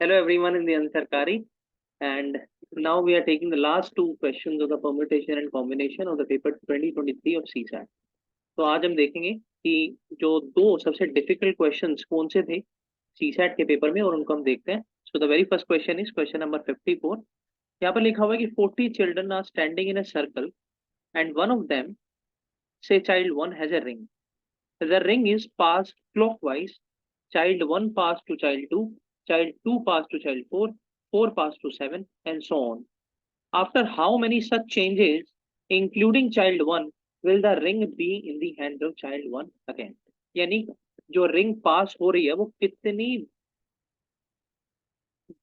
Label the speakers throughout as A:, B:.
A: Hello everyone in the Ansarkari, and now we are taking the last two questions of the permutation and combination of the paper 2023 of CSAT. तो आज हम देखेंगे कि जो दो सबसे डिफिकल्ट क्वेश्चंस कौन से थे CSAT के पेपर में और उनको हम देखते हैं. So the very first question is question number 54. यहाँ पर लिखा हुआ है कि 40 children are standing in a circle and one of them से child one has a ring. The ring is passed clockwise. Child 1 passed to child 2, child 2 passed to child 4, 4 passed to 7, and so on. After how many such changes, including child 1, will the ring be in the hands of child 1 again? यानी जो ring पास हो रही है वो कितनी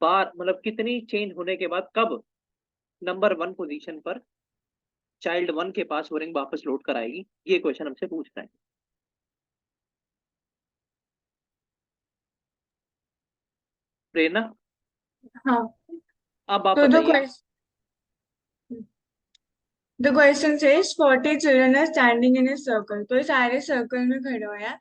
A: बार, मतलब कितनी change होने के बाद कब नंबर 1 पोजीशन पर चाइल्ड 1 के पास वो रिंग वापस लौट कर आएगी, ये क्वेश्चन हमसे पूछ रहा है. प्रेरणा,
B: हाँ.
A: अब आप
B: तो
A: बताइए.
B: the question says 40 children are standing in a circle. तो ये सारे सर्कल में खड़े हुए हैं.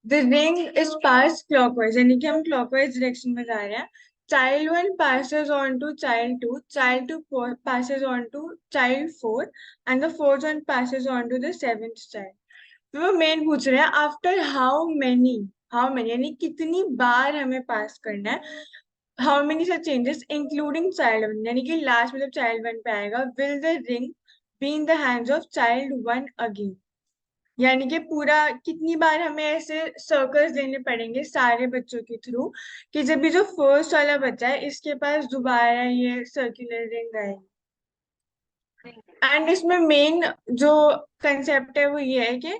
B: The ring is passed clockwise, यानी कि हम clockwise direction में जा रहे हैं. Child 1 passes on to child 2, child 2 passes on to child 4, and the fourth one passes on to the seventh child. तो वो मेन पूछ रहे हैं आफ्टर हाउ मेनी यानी कितनी बार हमें पास करना है. How many such changes including child 1, यानी कि लास्ट में जब चाइल्ड 1 पे आएगा, will the ring be in the hands of child 1 again. यानी कि पूरा कितनी बार हमें ऐसे सर्कल्स देने पड़ेंगे सारे बच्चों के थ्रू कि जब भी जो फर्स्ट वाला बच्चा है इसके पास दोबारा ये सर्कुलर रिंग आएगी. एंड इसमें मेन जो कंसेप्ट है वो ये है कि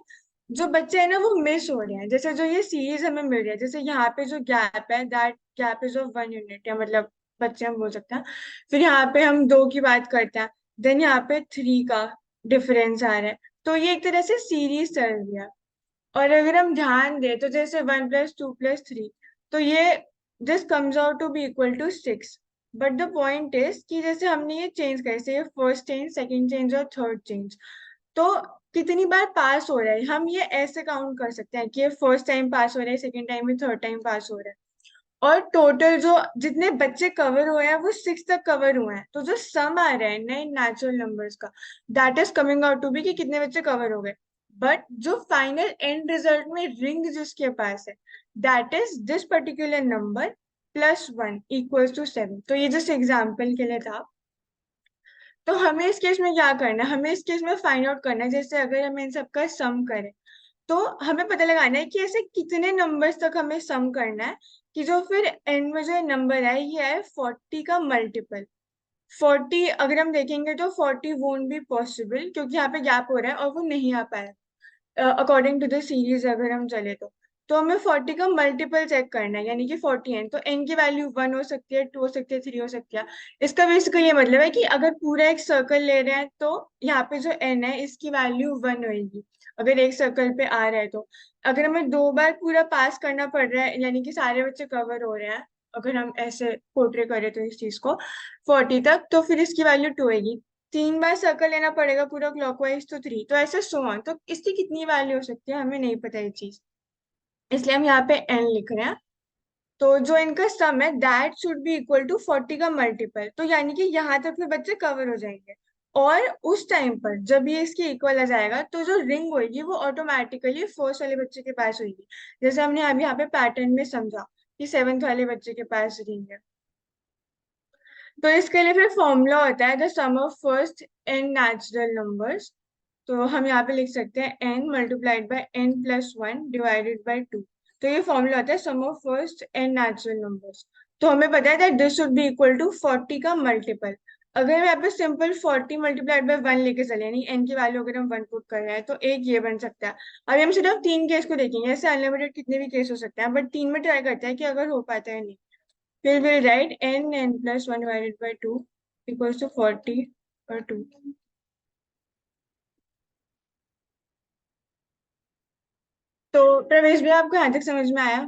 B: जो बच्चे हैं ना वो मिस हो रहे हैं. जैसे जो ये सीरीज हमें मिल रही है, जैसे यहाँ पे जो गैप है that gap is of 1 unit, या मतलब बच्चे हम बोल सकते हैं. फिर यहाँ पे हम 2 की बात करते हैं, देन यहाँ पे 3 का डिफरेंस आ रहा है. तो ये एक तरह से सीरीज चल रही है. और अगर हम ध्यान दें तो जैसे 1 + 2 + 3, तो ये this comes out to be equal to 6. But the point is कि जैसे हमने ये चेंज कैसे, ये फर्स्ट चेंज, सेकंड चेंज और थर्ड चेंज, तो कितनी बार पास हो रहा है हम ये ऐसे काउंट कर सकते हैं कि ये फर्स्ट टाइम पास हो रहा है, सेकंड टाइम में, थर्ड टाइम पास हो रहा है. और टोटल जो जितने बच्चे कवर हुए हैं वो 6 तक कवर हुए हैं. तो जो सम आ रहा है नए नेचुरल नंबर्स का, that is coming out to be कि कितने बच्चे कवर हो गए. बट जो फाइनल एंड रिजल्ट में रिंग जिसके पास है, that is this particular number +1 equals to 7. तो ये जस्ट एग्जाम्पल के लिए था. तो हमें इस केस में क्या करना है, हमें इस केस में फाइंड आउट करना है. जैसे अगर हमें इन सबका सम करें तो हमें पता लगाना है कि ऐसे कितने नंबर्स तक हमें सम करना है कि जो फिर एंड में जो नंबर है ये है 40 का मल्टीपल. 40 अगर हम देखेंगे तो 40 वोंट बी पॉसिबल, क्योंकि यहाँ पे गैप हो रहा है और वो नहीं आ पाया अकॉर्डिंग टू द सीरीज. अगर हम चले तो हमें 40 का मल्टीपल चेक करना है, यानी कि 40 एन. तो एन की वैल्यू 1 हो सकती है, 2 हो सकती है, 3 हो सकती है. इसका बेसिकली ये मतलब है कि अगर पूरा एक सर्कल ले रहे हैं तो यहाँ पे जो एन है इसकी वैल्यू 1 होगी अगर एक सर्कल पे आ रहा है. तो अगर हमें 2 बार पूरा पास करना पड़ रहा है, यानी कि सारे बच्चे कवर हो रहे हैं, अगर हम ऐसे पोर्ट्रे करें तो इस चीज को 40 तक, तो फिर इसकी वैल्यू 2 होगी. 3 बार सर्कल लेना पड़ेगा पूरा क्लॉकवाइज, तो 3, तो ऐसे सो ऑन. तो इसकी कितनी वैल्यू हो सकती है हमें नहीं पता ये चीज, इसलिए हम यहाँ पे एन लिख रहे हैं. तो जो इनका सम है that should be equal to 40 का मल्टीपल. तो यानी कि यहाँ तक फिर बच्चे कवर हो जाएंगे. और उस टाइम पर जब ये इसके इक्वल आ जाएगा तो जो रिंग होगी वो ऑटोमेटिकली फर्स्ट वाले बच्चे के पास होगी, जैसे हमने अभी यहाँ पे पैटर्न में समझा कि सेवेंथ वाले बच्चे के पास रिंग है. तो इसके लिए फिर फॉर्मूला होता है the sum of first N natural numbers. तो हम यहाँ पे लिख सकते हैं n multiplied by n+1 divided by 2. तो ये फॉर्मूला होता है sum of first N natural numbers. तो हमें पता है that this should be equal to 40 का मल्टीपल. अगर हम यहाँ पे सिंपल 40 मल्टीप्लाइड बाय 1 लेके चले, यानी n की वैल्यू अगर हम 1 पुट कर रहे हैं, तो एक ये बन सकता है. अभी हम सिर्फ 3 केस को देखेंगे, ऐसे अनलिमिटेड कितने भी केस हो सकते हैं, बट 3 में ट्राई करते हैं कि अगर हो पाता है नहीं. फिर will write n+1 divided by 2 equals to 40 और 2. तो प्रवेश भी आपको यहाँ तक समझ में आया?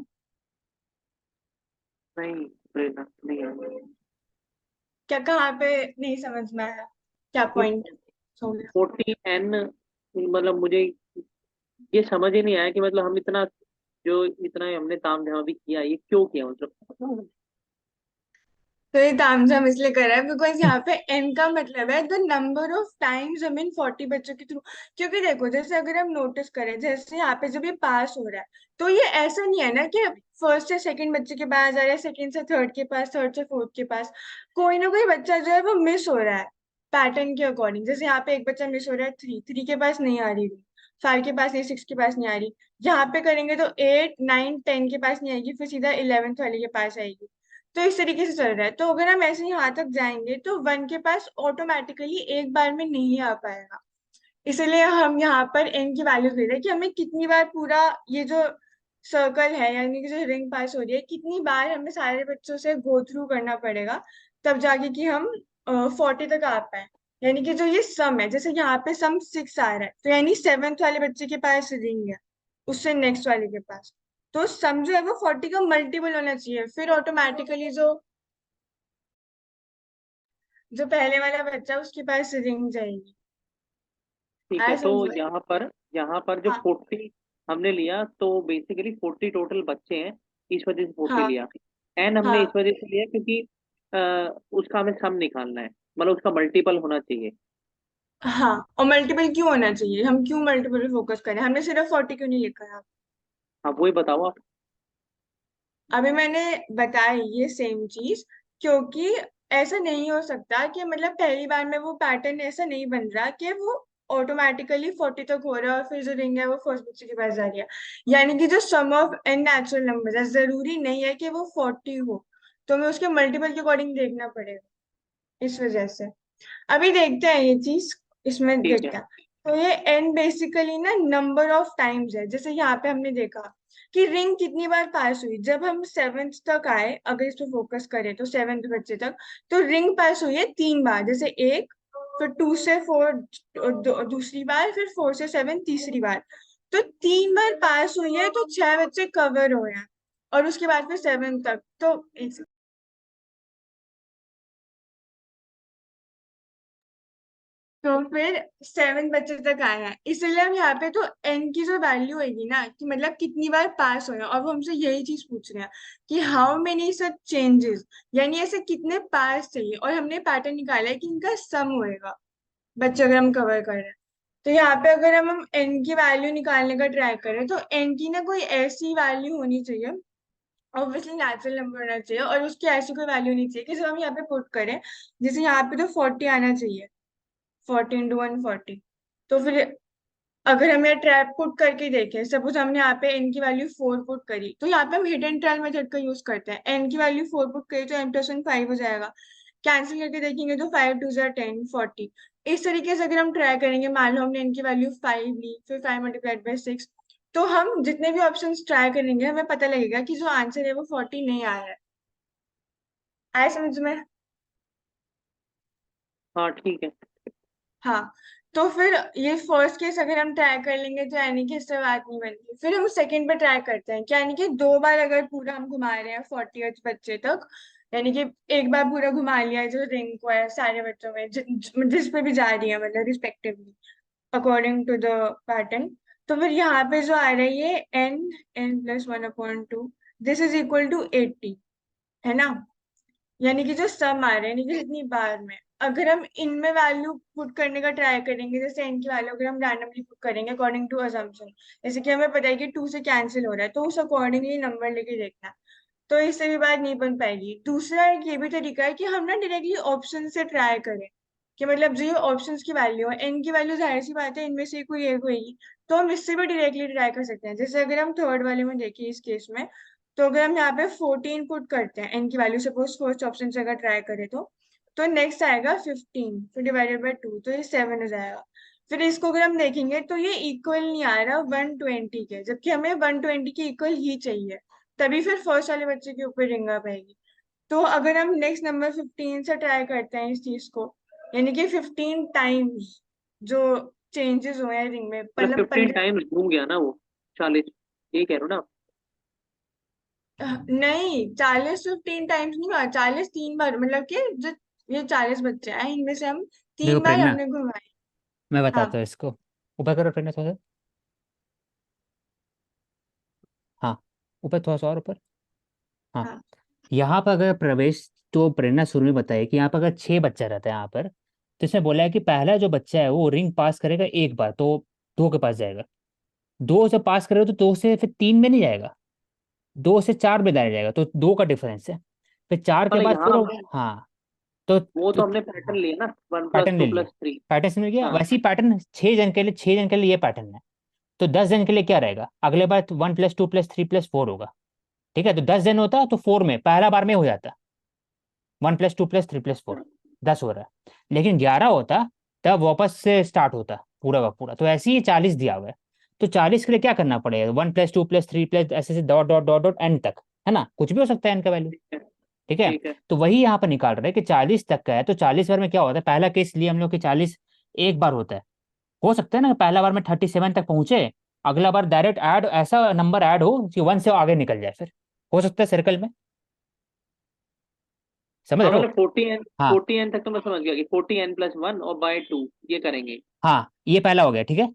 A: नहीं प्रेरणा, नहीं है.
B: क्या कहाँ पे नहीं समझ में आया, क्या पॉइंट हो गया?
A: 40n, मतलब मुझे ये समझ ही नहीं आया कि मतलब हम इतना, जो इतना हमने ताम झाम भी किया, ये क्यों किया मतलब.
B: तो ये तामझाम इसलिए कर रहा है बिकॉज यहाँ पे एन का मतलब है द नंबर ऑफ टाइम्स हम इन 40 बच्चों के थ्रू। क्योंकि देखो जैसे अगर हम नोटिस करें जैसे यहाँ पे जब ये पास हो रहा है तो ये ऐसा नहीं है ना कि फर्स्ट से सेकंड बच्चे के पास आ रहा है, सेकंड से थर्ड के पास, थर्ड से फोर्थ के पास। कोई ना कोई बच्चा जो है वो मिस हो रहा है पैटर्न के अकॉर्डिंग। जैसे यहाँ पे एक बच्चा मिस हो रहा है, थ्री थ्री के पास नहीं आ रही, फाइव के पास नहीं, सिक्स के पास नहीं आ रही। यहाँ पे करेंगे तो एट नाइन टेन के पास नहीं आएगी, फिर सीधा 11th वाले के पास आएगी। तो इस तरीके से चल रहा है। तो अगर हम ऐसे ही यहाँ तक जाएंगे तो वन के पास ऑटोमेटिकली एक बार में नहीं आ पाएगा। इसलिए हम यहाँ पर एन की वैल्यू दे रहे हैं कि हमें कितनी बार पूरा ये जो सर्कल है यानी कि जो रिंग पास हो रही है कितनी बार हमें सारे बच्चों से गो थ्रू करना पड़ेगा तब जाके कि हम 40 तक आ पाए। यानी कि जो ये सम है जैसे यहाँ पे सम 6 आ रहा है तो यानी सेवेंथ वाले बच्चे के पास रिंग है उससे नेक्स्ट वाले के पास। तो सम जो है वो 40 का मल्टीपल होना चाहिए फिर ऑटोमेटिकली जो जो पहले वाला बच्चा है, उसके पास रिंग जाएगी।
A: ठीक है,
B: आया
A: तो
B: समझ में?
A: यहाँ पर जो
B: हाँ
A: 40 हमने लिया, तो बेसिकली 40 टोटल बच्चे हैं, इस वजह से 40
B: हाँ
A: लिया। एन हमने इस
B: हाँ
A: वजह से लिया क्योंकि उसका हमें सम निकालना है, मतलब उसका मल्टीपल होना चाहिए।
B: हाँ। और मल्टीपल क्यों होना चाहिए, हम क्यों मल्टीपल फोकस करें, हमने सिर्फ 40 क्यों नहीं लिखा है?
A: हाँ, वही बताओ आप।
B: अभी मैंने बताया ये सेम चीज। क्योंकि ऐसा नहीं हो सकता कि मतलब पहली बार में वो पैटर्न ऐसा नहीं बन रहा कि वो ऑटोमेटिकली 40 तक हो रहा है और फिर जो रिंग है वो फर्स्ट बच्चे के पास जा रही है। यानी कि जो सम ऑफ एन नेचुरल नंबर है जरूरी नहीं है कि वो 40 हो। तो हमें उसके मल्टीपल के अकॉर्डिंग देखना पड़ेगा इस वजह से। अभी देखते हैं ये चीज इसमें
A: ठीक है।
B: देखते हैं। तो ये एन बेसिकली ना नंबर ऑफ टाइम्स है। जैसे यहाँ पे हमने देखा कि रिंग कितनी बार पास हुई जब हम सेवेंथ तक आए, अगर इस पे फोकस करें तो सेवेंथ बच्चे तक। तो रिंग पास हुई है 3 बार, जैसे एक, फिर 2 से 4 दूसरी बार, फिर 4 से 7 तीसरी बार। तो 3 बार पास हुई है तो 6 बच्चे कवर हुए हैं। और उसके बाद फिर सेवन तक तो तो फिर 7 बच्चे तक आए हैं। इसलिए हम यहाँ पे तो एन की जो वैल्यू होगी ना कि मतलब कितनी बार पास हुए हैं, और वो हमसे यही चीज पूछ रहे हैं कि हाउ मेनी सच चेंजेस, यानी ऐसे कितने पास चाहिए। और हमने पैटर्न निकाला है कि इनका सम होएगा बच्चे अगर हम कवर कर रहे हैं। तो यहाँ पे अगर हम एन की वैल्यू निकालने का ट्राई करें तो एन की ना कोई ऐसी वैल्यू होनी चाहिए, ऑब्वियसली नेचुरल नंबर होना चाहिए, और उसकी ऐसी कोई वैल्यू नहीं चाहिए कि जब हम यहाँ पे पुट करें। जैसे यहाँ पे तो 40 आना चाहिए, 40 × 1 40। तो फिर अगर हम यहाँ ट्रैप पुट करके देखें, सपोज हमने यहाँ पे एन की वैल्यू 4 पुट करी तो यहाँ पे हम हिडन ट्रायल मेथड का यूज करते हैं। एन की वैल्यू 4 पुट करी तो n+1 5 हो जाएगा। कैंसिल करके देखेंगे तो 5 × 2 = 10 40। इस तरीके से अगर हम ट्राई करेंगे, मान लो हमने इनकी वैल्यू 5 ली, फिर 5 × 6, तो हम जितने भी ऑप्शन ट्राई करेंगे हमें पता लगेगा कि जो आंसर है वो 40 नहीं आ रहा है। आया समझ में?
A: हाँ, ठीक है।
B: हाँ। तो फिर ये फर्स्ट केस अगर हम ट्राई कर लेंगे तो यानी कि इससे बात नहीं बनती। फिर हम सेकंड पे ट्राई करते हैं कि यानी कि 2 बार अगर पूरा हम घुमा रहे हैं 40th बच्चे तक, यानी कि एक बार पूरा घुमा लिया है जो रिंग को है सारे बच्चों में जिस पे भी जा रही है मतलब respectively according to the pattern. तो फिर यहाँ पे जो आ रहा है ये n+1/2 this is equal to 80, है ना? यानी कि जो सम आ रहे हैं यानी कि जितनी बार में अगर हम इनमें वैल्यू पुट करने का ट्राई करेंगे, जैसे इनकी वैल्यू अगर हम रैंडमली पुट करेंगे अकॉर्डिंग टू अजम्पशन, जैसे कि हमें पता है कि 2 से कैंसिल हो रहा है तो उस अकॉर्डिंगली नंबर लेके देखना है। तो इससे भी बात नहीं बन पाएगी। दूसरा एक ये भी तरीका है कि हम ना डायरेक्टली ऑप्शन से ट्राई करें कि मतलब जो ये ऑप्शंस की वैल्यू है, एन की वैल्यू जाहिर सी बात है इनमें से कोई एक होगी। तो हम इससे भी डायरेक्टली ट्राई कर सकते हैं। जैसे अगर हम थर्ड वाले में देखें इस केस में, तो अगर हम यहाँ पे 14 पुट करते हैं एन की वैल्यू, सपोज फर्स्ट ऑप्शन से अगर ट्राई करें तो नेक्स्ट आएगा 15 फिर डिवाइडेड बाय 2 तो ये 7 हो जाएगा। फिर इसको अगर हम देखेंगे तो ये इक्वल नहीं आ रहा 120 के, जबकि हमें 120 के इक्वल ही चाहिए। तभी फिर फर्स्ट वाले बच्चे के ऊपर रिंग आ पाएगी। तो अगर हम नेक्स्ट नंबर 15 से ट्राई करते हैं इस चीज को, यानी कि 15 टाइम्स जो चेंजेस हुए हैं रिंग में,
A: मतलब
B: मतलब
A: 15
B: 15।
A: टाइम्स घूम गया ना वो, 40, ये कह रहे हो ना?
B: नहीं, 40 15 टाइम्स नहीं हुआ, 40 3 बार, मतलब कि जो ये 40 बच्चे हैं इनमें से हम
C: देखो
B: 3 बार
C: प्रेरणा,
B: हमने घुमाए।
C: मैं
B: हाँ
C: बताता हूँ इसको। ऊपर करो प्रेरणा थोड़ा सा। हाँ, ऊपर थोड़ा सा और ऊपर। हाँ,
B: हाँ
C: यहाँ पर अगर प्रवेश तो प्रेरणा शुरू में बताई कि यहाँ पर अगर 6 बच्चा रहता है यहाँ पर, तो इसमें बोला है कि पहला जो बच्चा है वो रिंग पास करेगा एक बार, तो 2 के पास जाएगा। 2 से पास करेगा तो 2 से फिर 3 में नहीं जाएगा, 2 से 4 में दाएं जाएगा, तो 2 का डिफरेंस है। फिर 4 के
A: मतलब
C: बाद
A: यहाँ
C: फिर
A: हमने
C: हाँ, तो,
A: वो
C: तो
A: तो हमने पैटर्न लिया ना, वन प्लस
C: पैटर्न ले
A: टू
C: लिया,
A: प्लस थ्री
C: पैटर्न समझ गया,
A: हाँ
C: वैसे ही पैटर्न 6 जन के लिए, 6 जन के लिए ये पैटर्न है। तो 10 जन के लिए क्या रहेगा, अगले बार 1 + 2 + 3 + 4 होगा। ठीक है, तो 10 जन होता तो 4 में पहला बार में हो जाता, 1 + 2 + 3 + 4, 10 हो रहा है। लेकिन 11 होता तब वापस से स्टार्ट होता पूरा का पूरा, तो ऐसे ही 40 दिया हुआ है। तो 40 के लिए क्या करना पड़ेगा, 1 + 2 + 3 प्लस ऐसे से dot dot dot dot n तक, है ना, कुछ भी हो सकता है एन का वैल्यू।
A: ठीक है।
C: ठीक है,
A: ठीक है।
C: तो वही यहाँ पर निकाल रहे हैं कि 40 तक का है, तो 40 बार में क्या होता है, पहला केस लिए हम लोग कि 40 एक बार होता है। हो सकता है ना कि पहला बार में 37 तक पहुंचे, अगला बार डायरेक्ट ऐड ऐसा नंबर ऐड हो कि 1 से आगे निकल जाए, फिर हो सकता है सर्कल में, समझ
A: हाँ
C: रहे हो।
A: मतलब 40n,
C: हाँ
A: 40n तक तो मैं समझ गया कि 40n+1 और बाय 2 ये करेंगे।
C: हाँ, ये पहला हो गया, ठीक है।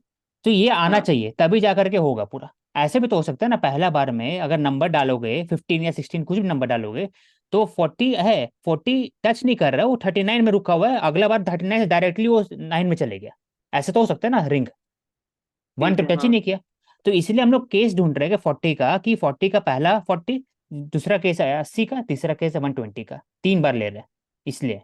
C: तो ये आना
A: हाँ
C: चाहिए तभी जा करके होगा पूरा। ऐसे भी तो हो सकता है ना, पहला बार में अगर नंबर डालोगे 15 या 16 कुछ भी नंबर डालोगे, तो 40 है, 40 टच नहीं कर रहा है, वो 39 में रुका हुआ है, अगला बार 39 से डायरेक्टली वो 9 में चले गया। ऐसे तो हो सकता है ना, रिंग 1
A: ठीक
C: तो
A: है।
C: टच ही
A: हाँ
C: नहीं किया। तो इसलिए हम लोग केस ढूंढ रहे हैं कि 40 का, कि 40 का पहला 40, दूसरा केस है 80 का, तीसरा केस है 120 का, 3 बार ले रहे हैं इसलिए।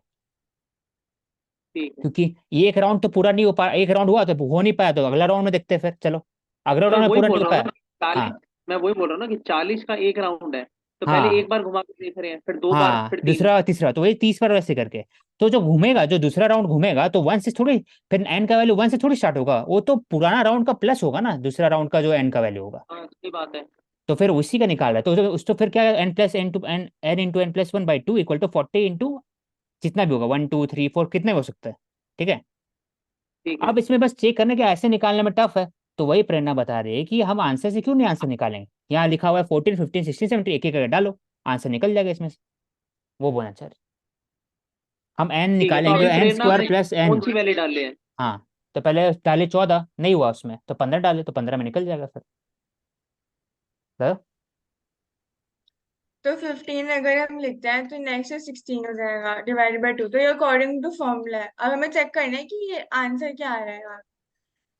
A: ठीक है।
C: क्योंकि ये एक राउंड तो पूरा नहीं हो पा, एक राउंड हुआ तो हो नहीं पाया, तो अगला राउंड में देखते हैं फिर, चलो अगला
A: तो मैं
C: राउंड में
A: वही
C: पूरा
A: बोल
C: नहीं हो
A: रहा हूँ
C: पाया।
A: ना, 40,
C: हाँ
A: मैं वही बोल रहा हूँ ना कि 40 का एक राउंड है, तो पहले
C: हाँ
A: एक बार घुमा के देख रहे हैं, फिर 2 बार,
C: हाँ,
A: फिर 3 बार।
C: दूसरा तीसरा, तो वही 30 बार वैसे करके। तो जो घूमेगा, जो दूसरा राउंड घूमेगा, तो 1 से थोड़ी, फिर एन का वैल्यू 1 से थोड़ी स्टार्ट होगा, वो तो पुराना राउंड का प्लस होगा ना, दूसरा राउंड का जो एन का वैल्यू होगा।
A: हाँ सही बात है।
C: तो फिर उसी का निकाल रहा है, तो उस तो फिर क्या, n + n = n+1/2 = 40 इंटू जितना भी होगा, 1 2 3 4 कितने भी हो सकता है। ठीक है,
A: ठीक है।
C: अब इसमें बस चेक करने के ऐसे निकालने में टफ है। तो वही प्रेरणा बता रही है कि हम आंसर से क्यों नहीं आंसर निकालेंगे, यहाँ लिखा हुआ है 14 15 16 17, एक एक करके डालो, आंसर निकल जाएगा इसमें से। वो बोलना चाह रहे, हम एन
A: ठीक है, तो
C: निकालेंगे,
A: अभी
C: एन
A: प्रेरणा
C: स्क्वायर
A: ने
C: प्लस
A: कौन
C: एन।
A: सी वैल्यू डाल है?
C: हाँ, तो पहले डाले 14, नहीं हुआ उसमें, तो 15 डाले, तो 15 में निकल जाएगा फिर। तो
B: तो 15 अगर हम लिखते हैं तो नेक्स्ट 16 हो जाएगा /2, तो ये अकॉर्डिंग टू फॉर्मूला है। अब हमें चेक करना है कि ये आंसर क्या आ रहा है यहाँ।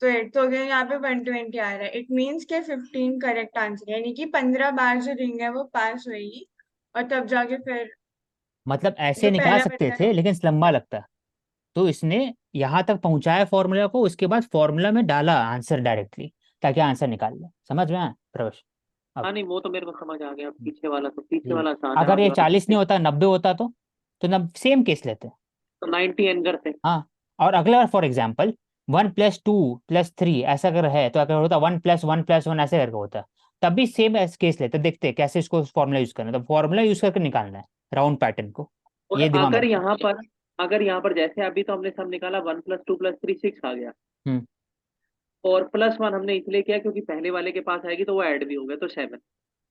B: तो 8 तो अगर यहाँ पे 120 आ रहा है, इट मीन्स के 15 करेक्ट आंसर है, यानी कि 15 बार जो रिंग है वो पास होगी, और तब जाके फिर
C: मतलब ऐसे
B: जो
C: निकाल
B: पहला
C: सकते
B: बच्चा है।
C: थे लेकिन लंबा लगता, तो इसने यहाँ तक पहुंचाया फॉर्मूला को, उसके बाद फॉर्मूला में डाला आंसर डायरेक्टली, ताकि आंसर निकाल ले। समझ में आया प्रवेश।
A: हाँ
C: अब
A: नहीं वो तो मेरे को समझ आ गया, पीछे वाला तो पीछे
C: जी,
A: वाला आसान है,
C: अगर
A: आगे
C: ये
A: वाला
C: 40 नहीं
A: मुश्किल।
C: होता, 90 होता, तो नब सेम केस लेते हैं।
A: तो 90n करते।
C: हाँ, और अगला बार फॉर एग्जाम्पल 1 + 2 + 3 ऐसा अगर है, तो अगर होता 1 + 1 + 1 ऐसे करके होता, तब भी सेम केस लेते, देखते हैं कैसे इसको फॉर्मूला यूज करना है, तो फॉर्मूला यूज करके निकालना है राउंड पैटर्न को।
A: और
C: ये दिमाग में
A: अगर
C: रखना।
A: यहाँ पर, अगर यहाँ पर जैसे अभी तो हमने सब निकाला, 1 + 2 + 3 6 आ गया,
C: हम्म
A: और +1 हमने इसलिए किया क्योंकि पहले वाले के पास आएगी तो वो ऐड भी हो गया, तो 7।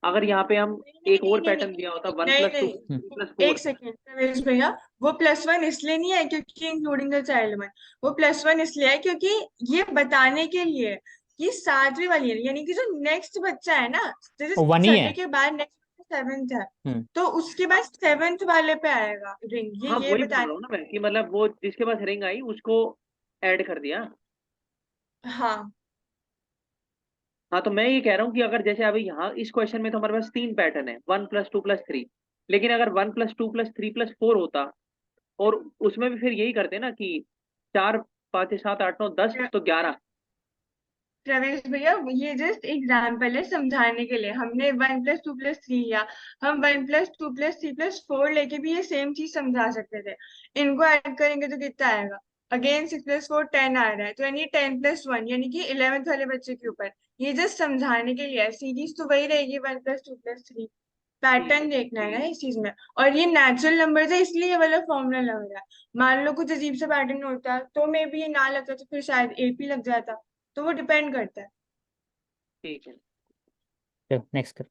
A: अगर यहाँ पे हम
B: नहीं
A: एक
B: नहीं
A: और
B: नहीं नहीं
A: पैटर्न दिया होता, वन
B: नहीं
A: प्लस टू
B: नहीं
C: हम्म
A: प्लस
B: एक
A: फोर
B: सेकेंड रमेश भैया, वो +1 इसलिए नहीं है क्योंकि इंक्लूडिंग द चाइल्ड 1, वो +1 इसलिए है क्योंकि ये बताने के लिए कि 7वीं वाली है, यानी कि जो नेक्स्ट बच्चा है ना, जैसे
C: वो 1 ही है।
B: 6वीं के बाद नेक्स्ट 7th है,
C: हम्म
B: तो उसके बाद 7th वाले पे आएगा रिंग,
A: हाँ
B: ये
A: वही बोल रहा
B: बताने।
A: हूँ ना मैं कि मतलब वो जिसके पास रिंग आई उसको ऐड कर दिया।
B: हाँ
A: हाँ तो मैं ये कह रहा हूँ कि अगर जैसे अभी यहाँ इस क्वेश्चन में तो हमारे पास 3 पैटर्न है, 1 + 2 + 3, लेकिन अगर 1 + 2 + 3 + 4 होता, और उसमें भी फिर यही करते ना कि 4 5 7 8 9 10 तो 11।
B: प्रवेश भैया, ये जस्ट एग्जाम्पल है समझाने के लिए, हमने 1 + 2 + 3 लिया, हम 1 + 2 + 3 + 4 लेके भी ये सेम चीज समझा सकते थे। इनको ऐड करेंगे तो कितना आएगा, अगेन 6 + 4 10 आ रहा है, तो यानी 10 + 1 यानी कि 11th वाले बच्चे के ऊपर। ये जस्ट समझाने के लिए है, सीरीज तो वही रहेगी 1 + 2 + 3,
A: ठीक है।
B: पैटर्न देखना है ना इस चीज में। और ये नेचुरल नंबर है इसलिए ये वाला फॉर्मूला लग रहा है, मान लो कुछ अजीब सा पैटर्न होता तो मे भी ये ना लगता, तो फिर शायद AP लग जाता, तो वो डिपेंड करता है।
A: ठीक है।
C: नेक्स्ट कर।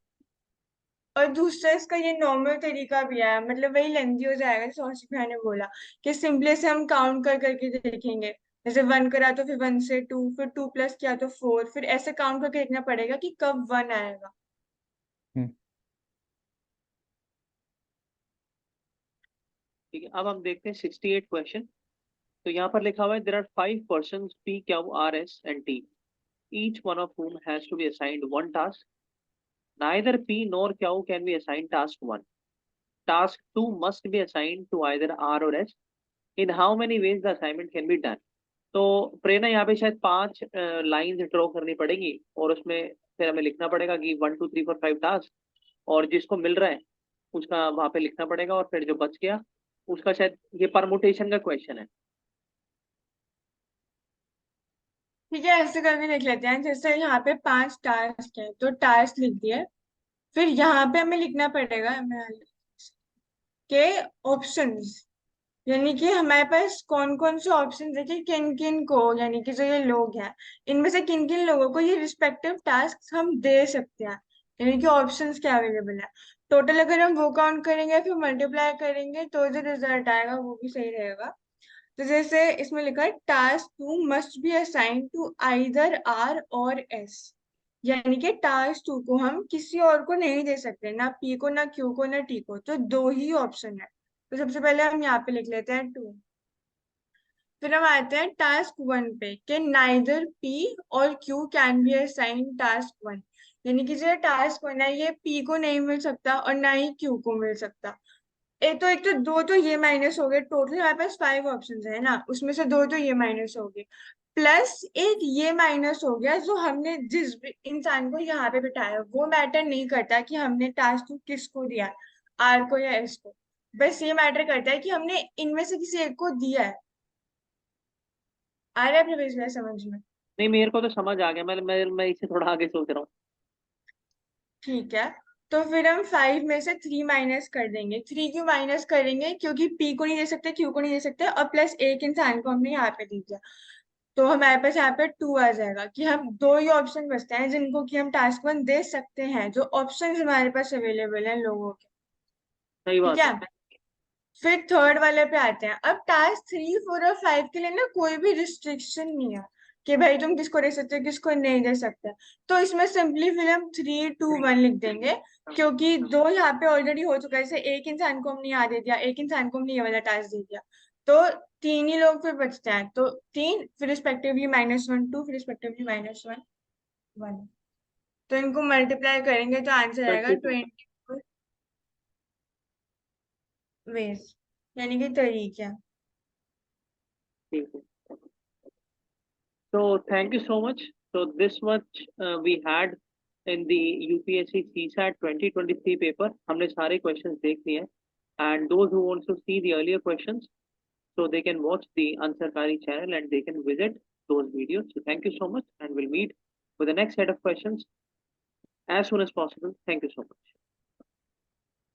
B: और दूसरा इसका ये नॉर्मल तरीका भी है, मतलब वही लेंदी हो जाएगा, जैसे कौशिक भैया ने बोला कि सिंपली से हम काउंट कर करके देखेंगे, जैसे 1 करा तो फिर 1 से 2, फिर 2 प्लस किया तो 4, फिर ऐसे काउंट करके देखना पड़ेगा कि कब 1 आएगा।
C: हम्म
A: ठीक है, अब हम देखते हैं 68 क्वेश्चन। तो यहाँ पर लिखा हुआ है there are 5 persons P, Q, R, S and T, each one of whom has to be assigned one task. Neither P nor Q can be assigned task 1. Task 2 must be assigned to either R or S. In how many ways the assignment can be done? तो प्रेरणा यहाँ पे शायद 5 lines draw करनी पड़ेगी और उसमें फिर हमें लिखना पड़ेगा कि 1 2 3 4 5 टास्क, और जिसको मिल रहा है उसका वहां पे लिखना पड़ेगा, और फिर जो बच गया उसका शायद ये परमुटेशन का क्वेश्चन है।
B: ठीक है, ऐसे करके लिख लेते हैं। जैसे यहाँ पे 5 टास्क है तो टास्क लिख दिए। फिर यहाँ पे हमें लिखना पड़ेगा के ऑप्शंस, यानी कि हमारे पास कौन कौन से ऑप्शन है कि किन किन को, यानी कि जो ये लोग हैं इनमें से किन किन लोगों को ये रिस्पेक्टिव टास्क हम दे सकते हैं, यानी कि ऑप्शंस क्या अवेलेबल है। टोटल अगर हम वो काउंट करेंगे फिर मल्टीप्लाई करेंगे तो जो रिजल्ट आएगा वो भी सही रहेगा। तो जैसे इसमें लिखा है task 2 must be assign to either R और एस, यानी कि टास्क 2 को हम किसी और को नहीं दे सकते, ना पी को, ना क्यू को, ना टी को, तो 2 ही ऑप्शन है। तो सबसे पहले हम यहाँ पे लिख लेते हैं 2। फिर हम आते हैं टास्क 1 पे कि नाइदर पी और Q can be assign task 1, यानी कि जो टास्क 1 है ये पी को नहीं मिल सकता और ना ही क्यू को मिल सकता। एक तो दो तो ये माइनस हो गए, टोटल हमारे पास 5 ऑप्शंस है ना, उसमें से 2 तो ये माइनस हो गए, प्लस एक ये माइनस हो गया जो हमने जिस भी इंसान को यहाँ पे बिठाया। वो मैटर नहीं करता कि हमने टास्क किसको दिया, आर को या एस को, बस ये मैटर करता है कि हमने इनमें से किसी एक को दिया है। आ रहा है प्रवेश भाई समझ में?
A: नहीं, मेरे को तो समझ आ गया, मैं इसे थोड़ा आगे सोच रहा हूँ।
B: ठीक है, तो फिर हम 5 में से 3 माइनस कर देंगे। 3 क्यों माइनस करेंगे? क्योंकि पी को नहीं दे सकते, क्यू को नहीं दे सकते, और प्लस एक इंसान को हमने यहाँ पे दी दिया। तो हमारे पास यहाँ पे 2 आ जाएगा कि हम 2 ही ऑप्शन बचते हैं जिनको कि हम टास्क 1 दे सकते हैं, जो ऑप्शन हमारे पास अवेलेबल हैं लोगों के।
A: सही
B: ठीक
A: बात
B: है,
A: है।
B: फिर थर्ड वाले पे आते हैं। अब टास्क 3 4 और 5 के लिए ना कोई भी रिस्ट्रिक्शन नहीं है कि भाई तुम किसको दे सकते हो किसको नहीं दे सकते। तो इसमें सिंपली फिर हम 3 2 1 लिख देंगे, क्योंकि 2 यहाँ पे ऑलरेडी हो चुका है। जैसे एक इंसान को हमने यहाँ दे दिया, एक इंसान को हमने ये वाला टास्क दे दिया, तो 3 ही लोग फिर बचते हैं। तो 3 फिर रिस्पेक्टिवली -1 2 फिर रिस्पेक्टिवली -1 1, तो इनको मल्टीप्लाई करेंगे तो आंसर आएगा
A: 32।
B: 20 वेज, यानी कि तरीके।
A: ठीक है, so thank you so much. So this much we had in the UPSC CSAT 2023 paper. हमने सारे questions देख लिए हैं, and those who want to see the earlier questions, so they can watch the Ansarkari channel and they can visit those videos. So thank you so much, and we'll meet with the next set of questions as soon as possible. Thank you so much.